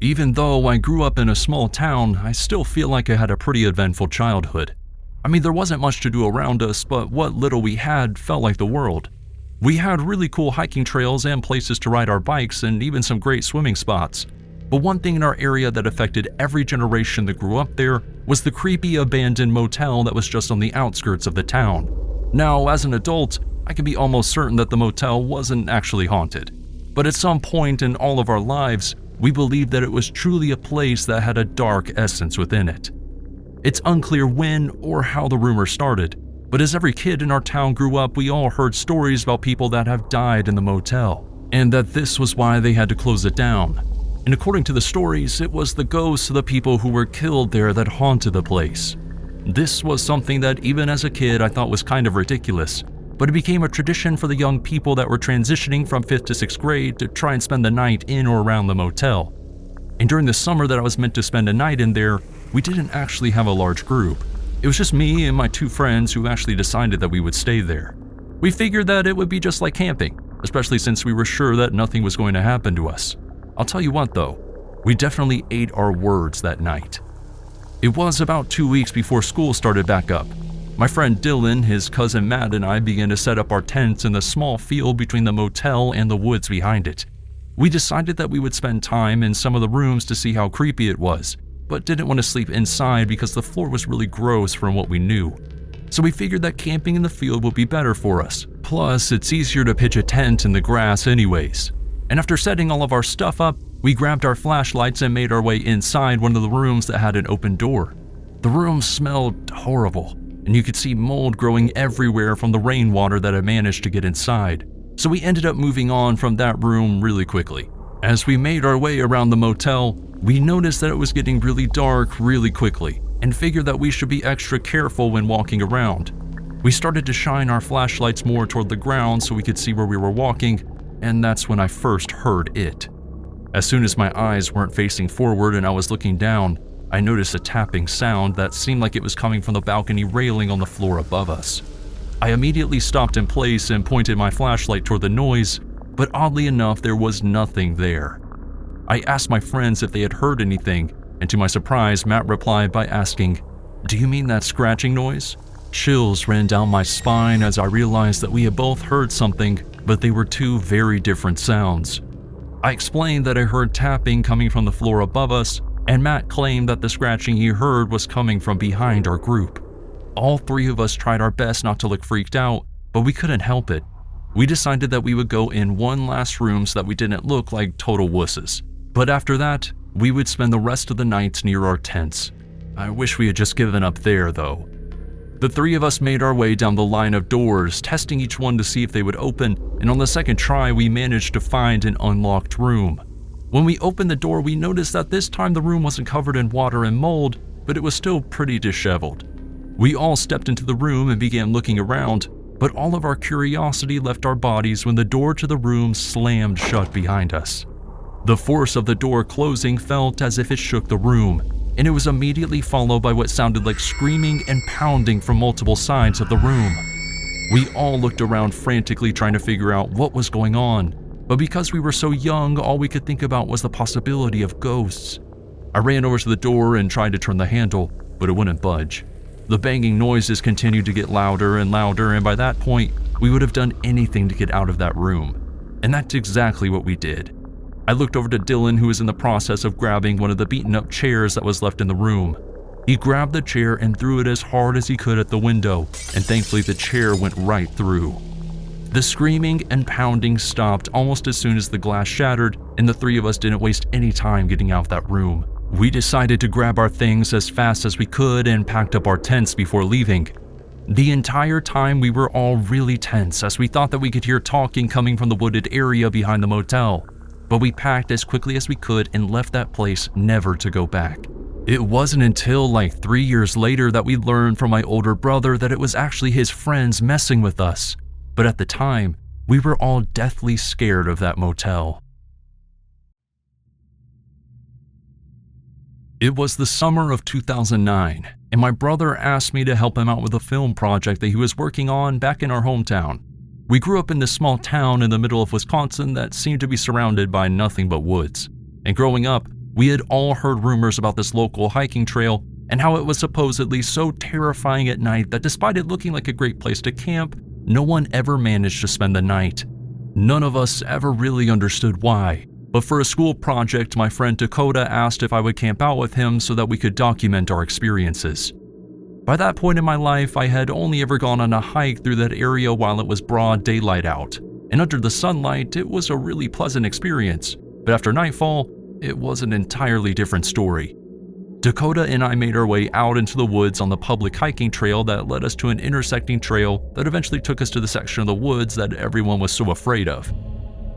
Even though I grew up in a small town, I still feel like I had a pretty eventful childhood. I mean, there wasn't much to do around us, but what little we had felt like the world. We had really cool hiking trails and places to ride our bikes and even some great swimming spots. But one thing in our area that affected every generation that grew up there was the creepy abandoned motel that was just on the outskirts of the town. Now, as an adult, I can be almost certain that the motel wasn't actually haunted. But at some point in all of our lives, we believed that it was truly a place that had a dark essence within it. It's unclear when or how the rumor started, but as every kid in our town grew up, we all heard stories about people that have died in the motel, and that this was why they had to close it down. And according to the stories, it was the ghosts of the people who were killed there that haunted the place. This was something that even as a kid I thought was kind of ridiculous, but it became a tradition for the young people that were transitioning from 5th to 6th grade to try and spend the night in or around the motel. And during the summer that I was meant to spend a night in there, we didn't actually have a large group. It was just me and my 2 friends who actually decided that we would stay there. We figured that it would be just like camping, especially since we were sure that nothing was going to happen to us. I'll tell you what though, we definitely ate our words that night. It was about 2 weeks before school started back up. My friend Dylan, his cousin Matt, and I began to set up our tents in the small field between the motel and the woods behind it. We decided that we would spend time in some of the rooms to see how creepy it was, but didn't want to sleep inside because the floor was really gross from what we knew. So we figured that camping in the field would be better for us. Plus, it's easier to pitch a tent in the grass anyways. And after setting all of our stuff up, we grabbed our flashlights and made our way inside one of the rooms that had an open door. The room smelled horrible, and you could see mold growing everywhere from the rainwater that had managed to get inside. So we ended up moving on from that room really quickly. As we made our way around the motel, we noticed that it was getting really dark really quickly, and figured that we should be extra careful when walking around. We started to shine our flashlights more toward the ground so we could see where we were walking, and that's when I first heard it. As soon as my eyes weren't facing forward and I was looking down, I noticed a tapping sound that seemed like it was coming from the balcony railing on the floor above us. I immediately stopped in place and pointed my flashlight toward the noise, but oddly enough, there was nothing there. I asked my friends if they had heard anything, and to my surprise, Matt replied by asking, "Do you mean that scratching noise?" Chills ran down my spine as I realized that we had both heard something, but they were 2 very different sounds. I explained that I heard tapping coming from the floor above us, and Matt claimed that the scratching he heard was coming from behind our group. All 3 of us tried our best not to look freaked out, but we couldn't help it. We decided that we would go in one last room so that we didn't look like total wusses. But after that, we would spend the rest of the night near our tents. I wish we had just given up there though. The 3 of us made our way down the line of doors, testing each one to see if they would open, and on the second try we managed to find an unlocked room. When we opened the door, we noticed that this time the room wasn't covered in water and mold, but it was still pretty disheveled. We all stepped into the room and began looking around, but all of our curiosity left our bodies when the door to the room slammed shut behind us. The force of the door closing felt as if it shook the room, and it was immediately followed by what sounded like screaming and pounding from multiple sides of the room. We all looked around frantically trying to figure out what was going on, but because we were so young, all we could think about was the possibility of ghosts. I ran over to the door and tried to turn the handle, but it wouldn't budge. The banging noises continued to get louder and louder, and by that point, we would have done anything to get out of that room. And that's exactly what we did. I looked over to Dylan, who was in the process of grabbing one of the beaten-up chairs that was left in the room. He grabbed the chair and threw it as hard as he could at the window, and thankfully the chair went right through. The screaming and pounding stopped almost as soon as the glass shattered, and the 3 of us didn't waste any time getting out of that room. We decided to grab our things as fast as we could and packed up our tents before leaving. The entire time we were all really tense as we thought that we could hear talking coming from the wooded area behind the motel, but we packed as quickly as we could and left that place never to go back. It wasn't until like 3 years later that we learned from my older brother that it was actually his friends messing with us, but at the time, we were all deathly scared of that motel. It was the summer of 2009, and my brother asked me to help him out with a film project that he was working on back in our hometown. We grew up in this small town in the middle of Wisconsin that seemed to be surrounded by nothing but woods. And growing up, We had all heard rumors about this local hiking trail and how it was supposedly so terrifying at night that despite it looking like a great place to camp, no one ever managed to spend the night. None of us ever really understood why, but for a school project, my friend Dakota asked if I would camp out with him so that we could document our experiences. By that point in my life, I had only ever gone on a hike through that area while it was broad daylight out, and under the sunlight, it was a really pleasant experience, but after nightfall, it was an entirely different story. Dakota and I made our way out into the woods on the public hiking trail that led us to an intersecting trail that eventually took us to the section of the woods that everyone was so afraid of.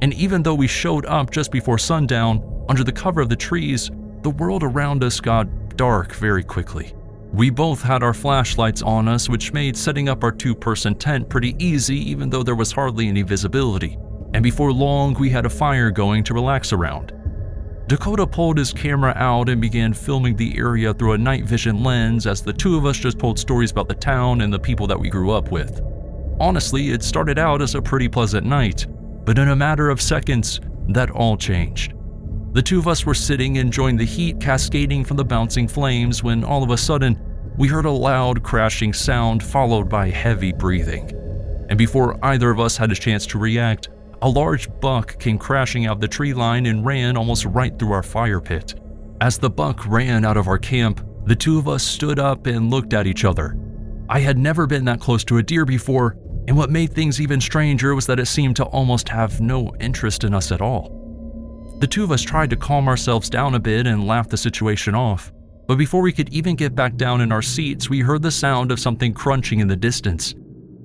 And even though we showed up just before sundown, under the cover of the trees, the world around us got dark very quickly. We both had our flashlights on us, which made setting up our two-person tent pretty easy even though there was hardly any visibility. And before long, we had a fire going to relax around. Dakota pulled his camera out and began filming the area through a night vision lens as the two of us just told stories about the town and the people that we grew up with. Honestly, it started out as a pretty pleasant night, but in a matter of seconds, that all changed. The two of us were sitting enjoying the heat cascading from the bouncing flames when all of a sudden, we heard a loud crashing sound followed by heavy breathing. And before either of us had a chance to react, a large buck came crashing out the tree line and ran almost right through our fire pit. As the buck ran out of our camp, the two of us stood up and looked at each other. I had never been that close to a deer before, and what made things even stranger was that it seemed to almost have no interest in us at all. The two of us tried to calm ourselves down a bit and laugh the situation off, but before we could even get back down in our seats, we heard the sound of something crunching in the distance.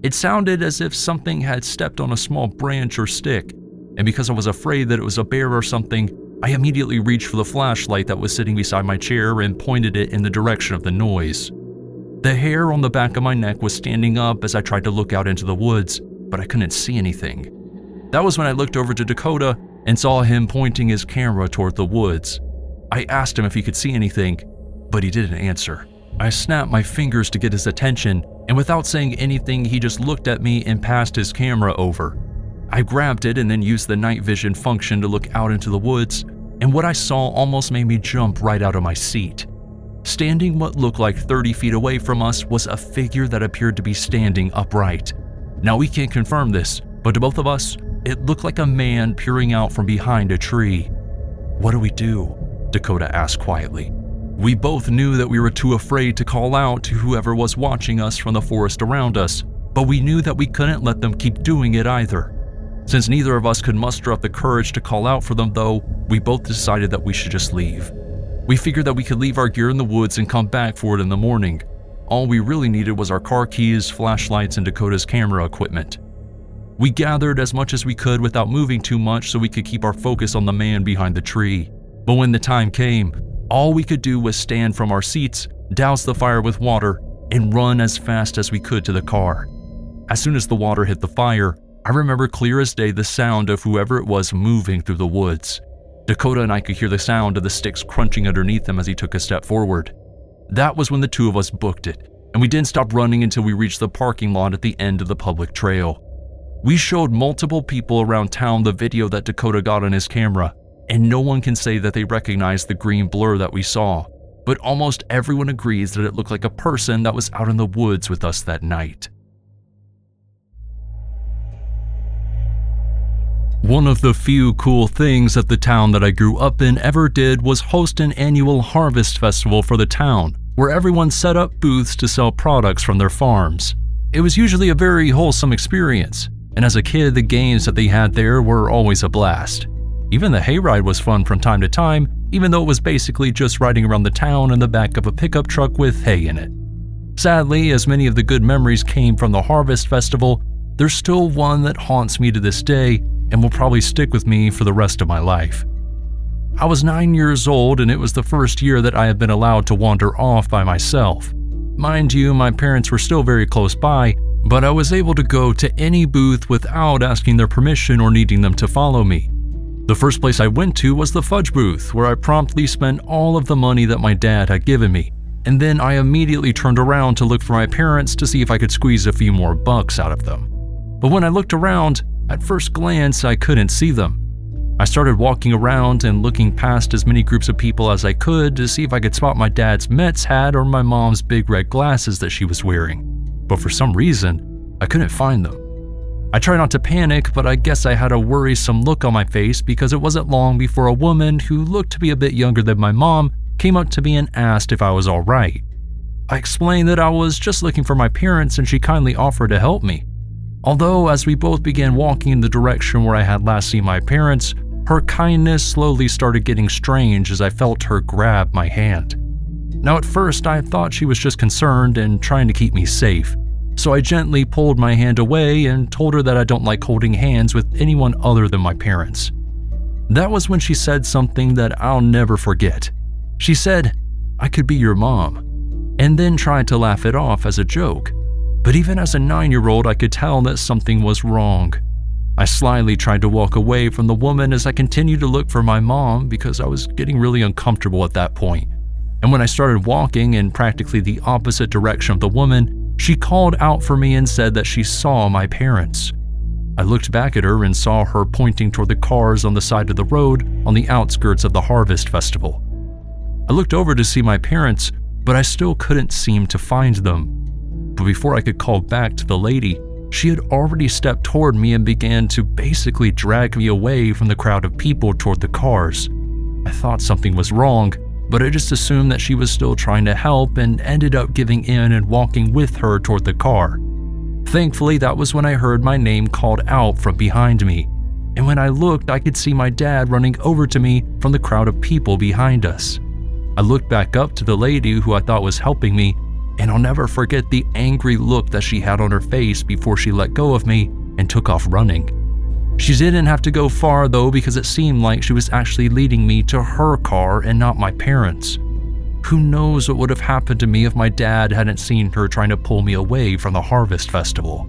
It sounded as if something had stepped on a small branch or stick, and because I was afraid that it was a bear or something, I immediately reached for the flashlight that was sitting beside my chair and pointed it in the direction of the noise. The hair on the back of my neck was standing up as I tried to look out into the woods, but I couldn't see anything. That was when I looked over to Dakota and saw him pointing his camera toward the woods. I asked him if he could see anything, but he didn't answer. I snapped my fingers to get his attention, and without saying anything, he just looked at me and passed his camera over. I grabbed it and then used the night vision function to look out into the woods, and what I saw almost made me jump right out of my seat. Standing what looked like 30 feet away from us was a figure that appeared to be standing upright. Now we can't confirm this, but to both of us, it looked like a man peering out from behind a tree. "What do we do?" Dakota asked quietly. We both knew that we were too afraid to call out to whoever was watching us from the forest around us, but we knew that we couldn't let them keep doing it either. Since neither of us could muster up the courage to call out for them though, we both decided that we should just leave. We figured that we could leave our gear in the woods and come back for it in the morning. All we really needed was our car keys, flashlights, and Dakota's camera equipment. We gathered as much as we could without moving too much so we could keep our focus on the man behind the tree. But when the time came, all we could do was stand from our seats, douse the fire with water, and run as fast as we could to the car. As soon as the water hit the fire, I remember clear as day the sound of whoever it was moving through the woods. Dakota and I could hear the sound of the sticks crunching underneath him as he took a step forward. That was when the two of us booked it, and we didn't stop running until we reached the parking lot at the end of the public trail. We showed multiple people around town the video that Dakota got on his camera, and no one can say that they recognized the green blur that we saw, but almost everyone agrees that it looked like a person that was out in the woods with us that night. One of the few cool things that the town that I grew up in ever did was host an annual harvest festival for the town, where everyone set up booths to sell products from their farms. It was usually a very wholesome experience, and as a kid, the games that they had there were always a blast. Even the hayride was fun from time to time, even though it was basically just riding around the town in the back of a pickup truck with hay in it. Sadly, as many of the good memories came from the Harvest Festival, there's still one that haunts me to this day and will probably stick with me for the rest of my life. I was 9 years old, and it was the first year that I had been allowed to wander off by myself. Mind you, my parents were still very close by, but I was able to go to any booth without asking their permission or needing them to follow me. The first place I went to was the fudge booth, where I promptly spent all of the money that my dad had given me, and then I immediately turned around to look for my parents to see if I could squeeze a few more bucks out of them. But when I looked around, at first glance I couldn't see them. I started walking around and looking past as many groups of people as I could to see if I could spot my dad's Mets hat or my mom's big red glasses that she was wearing, but for some reason, I couldn't find them. I tried not to panic, but I guess I had a worrisome look on my face because it wasn't long before a woman who looked to be a bit younger than my mom came up to me and asked if I was all right. I explained that I was just looking for my parents and she kindly offered to help me. Although, as we both began walking in the direction where I had last seen my parents, her kindness slowly started getting strange as I felt her grab my hand. Now at first I thought she was just concerned and trying to keep me safe, so I gently pulled my hand away and told her that I don't like holding hands with anyone other than my parents. That was when she said something that I'll never forget. She said, "I could be your mom," and then tried to laugh it off as a joke. But even as a 9-year-old, I could tell that something was wrong. I slyly tried to walk away from the woman as I continued to look for my mom because I was getting really uncomfortable at that point. And when I started walking in practically the opposite direction of the woman, she called out for me and said that she saw my parents. I looked back at her and saw her pointing toward the cars on the side of the road on the outskirts of the Harvest Festival. I looked over to see my parents, but I still couldn't seem to find them. But before I could call back to the lady, she had already stepped toward me and began to basically drag me away from the crowd of people toward the cars. I thought something was wrong, but I just assumed that she was still trying to help and ended up giving in and walking with her toward the car. Thankfully, that was when I heard my name called out from behind me, and when I looked, I could see my dad running over to me from the crowd of people behind us. I looked back up to the lady who I thought was helping me, and I'll never forget the angry look that she had on her face before she let go of me and took off running. She didn't have to go far though, because it seemed like she was actually leading me to her car and not my parents'. Who knows what would have happened to me if my dad hadn't seen her trying to pull me away from the Harvest Festival.